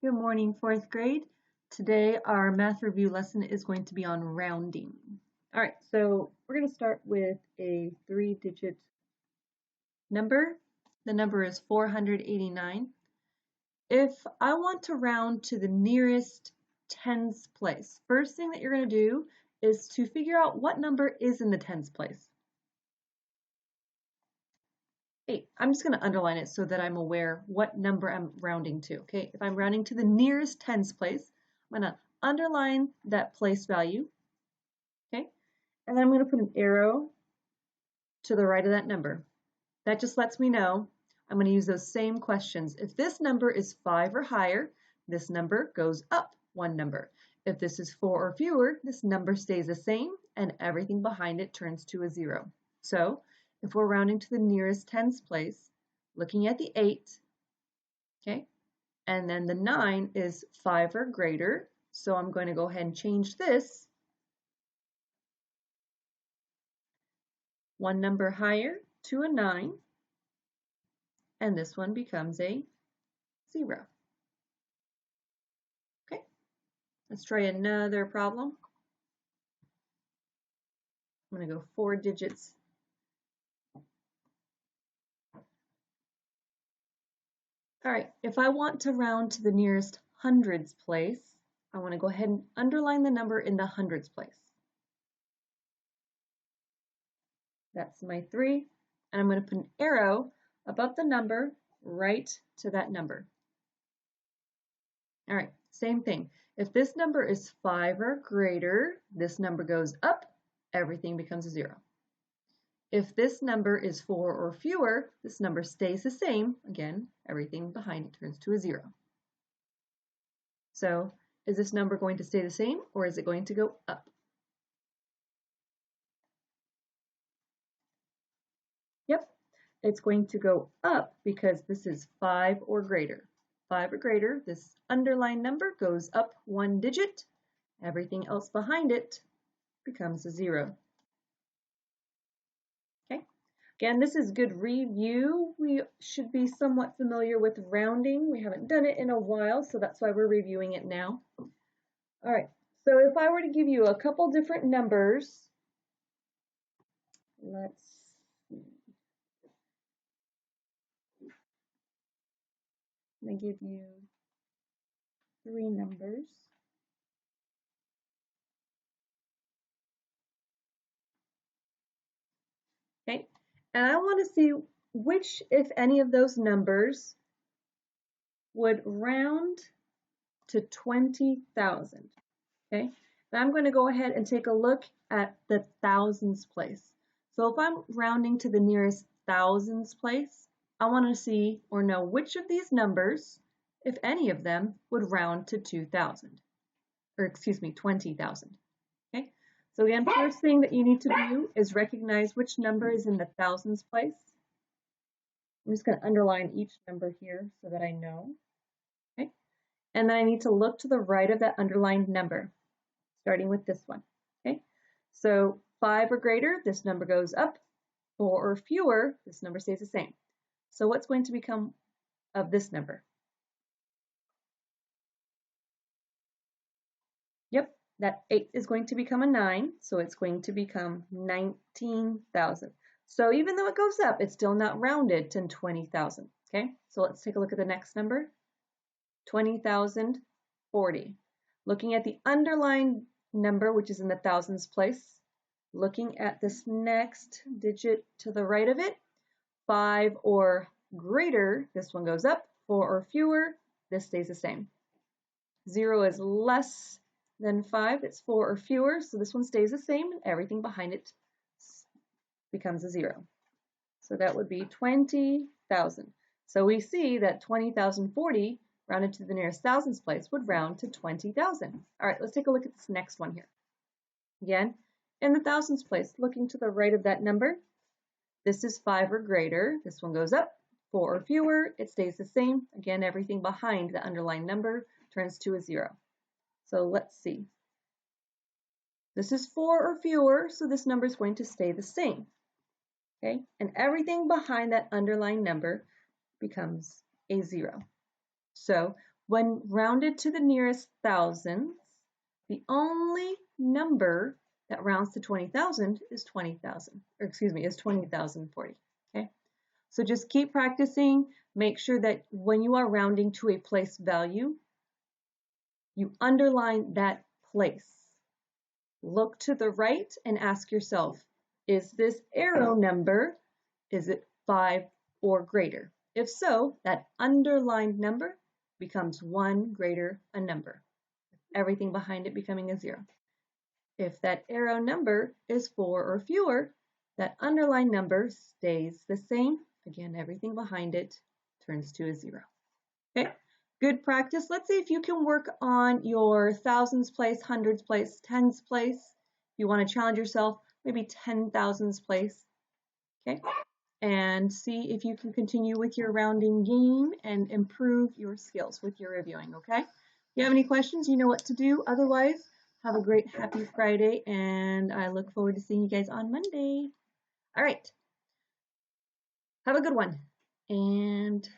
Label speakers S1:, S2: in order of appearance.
S1: Good morning, fourth grade. Today our math review lesson is going to be on rounding. All right, so we're going to start with a 3-digit number. The number is 489. If I want to round to the nearest tens place, first thing that you're going to do is to figure out what number is in the tens place. 8. I'm just going to underline it so that I'm aware what number I'm rounding to. Okay, if I'm rounding to the nearest tens place, I'm going to underline that place value. Okay, and then I'm going to put an arrow to the right of that number. That just lets me know I'm going to use those same questions. If this number is 5 or higher, this number goes up one number. If this is 4 or fewer, this number stays the same and everything behind it turns to a 0. So if we're rounding to the nearest tens place, looking at the 8, okay, and then the 9 is 5 or greater, so I'm going to go ahead and change this one number higher to a 9, and this one becomes a 0. Okay, let's try another problem. I'm going to go 4 digits. All right, if I want to round to the nearest hundreds place, I want to go ahead and underline the number in the hundreds place. That's my 3, and I'm going to put an arrow above the number right to that number. All right, same thing. If this number is 5 or greater, this number goes up, everything becomes a 0. If this number is 4 or fewer, this number stays the same. Again, everything behind it turns to a 0. So, is this number going to stay the same or is it going to go up? Yep, it's going to go up because this is 5 or greater. 5 or greater, this underlined number goes up one digit. Everything else behind it becomes a 0. Okay, again, this is good review. We should be somewhat familiar with rounding. We haven't done it in a while, so that's why we're reviewing it now. All right, so if I were to give you a couple different numbers, let's see. I'm going to give you 3 numbers. Okay, and I want to see which, if any of those numbers, would round to 20,000. Okay, and I'm going to go ahead and take a look at the thousands place. So if I'm rounding to the nearest thousands place, I want to see or know which of these numbers, if any of them, would round to 2,000, or excuse me, 20,000. Okay, so again, first thing that you need to do is recognize which number is in the thousands place. I'm just going to underline each number here so that I know. Okay, and then I need to look to the right of that underlined number, starting with this one. Okay, so 5 or greater, this number goes up. 4 or fewer, this number stays the same. So what's going to become of this number? Yep, that 8 is going to become a 9, so it's going to become 19,000. So even though it goes up, it's still not rounded to 20,000. Okay, so let's take a look at the next number. 20,040. Looking at the underlined number, which is in the thousands place, looking at this next digit to the right of it, 5 or greater, this one goes up. 4 or fewer, this stays the same. 0 is less than 5, it's 4 or fewer, so this one stays the same, and everything behind it becomes a 0. So that would be 20,000. So we see that 20,040 rounded to the nearest thousands place would round to 20,000. All right, let's take a look at this next one here. Again, in the thousands place, looking to the right of that number, this is 5 or greater. This one goes up. 4 or fewer, it stays the same. Again, everything behind the underlined number turns to a 0. So let's see. This is 4 or fewer, so this number is going to stay the same. Okay, and everything behind that underlined number becomes a 0. So When rounded to the nearest thousands, the only number that rounds to 20,000 is 20,000, or excuse me, is 20,040. Okay, so just keep practicing. Make sure that when you are rounding to a place value, you underline that place. Look to the right and ask yourself, is this arrow number, is it 5 or greater? If so, that underlined number becomes 1 greater a number, everything behind it becoming a 0. If that arrow number is 4 or fewer, that underlined number stays the same. Again, everything behind it turns to a 0. Okay, good practice. Let's see if you can work on your thousands place, hundreds place, tens place. If you want to challenge yourself, maybe 10,000s place. Okay, and see if you can continue with your rounding game and improve your skills with your reviewing. Okay, if you have any questions, you know what to do. Otherwise, have a great, happy Friday, and I look forward to seeing you guys on Monday. All right, have a good one, and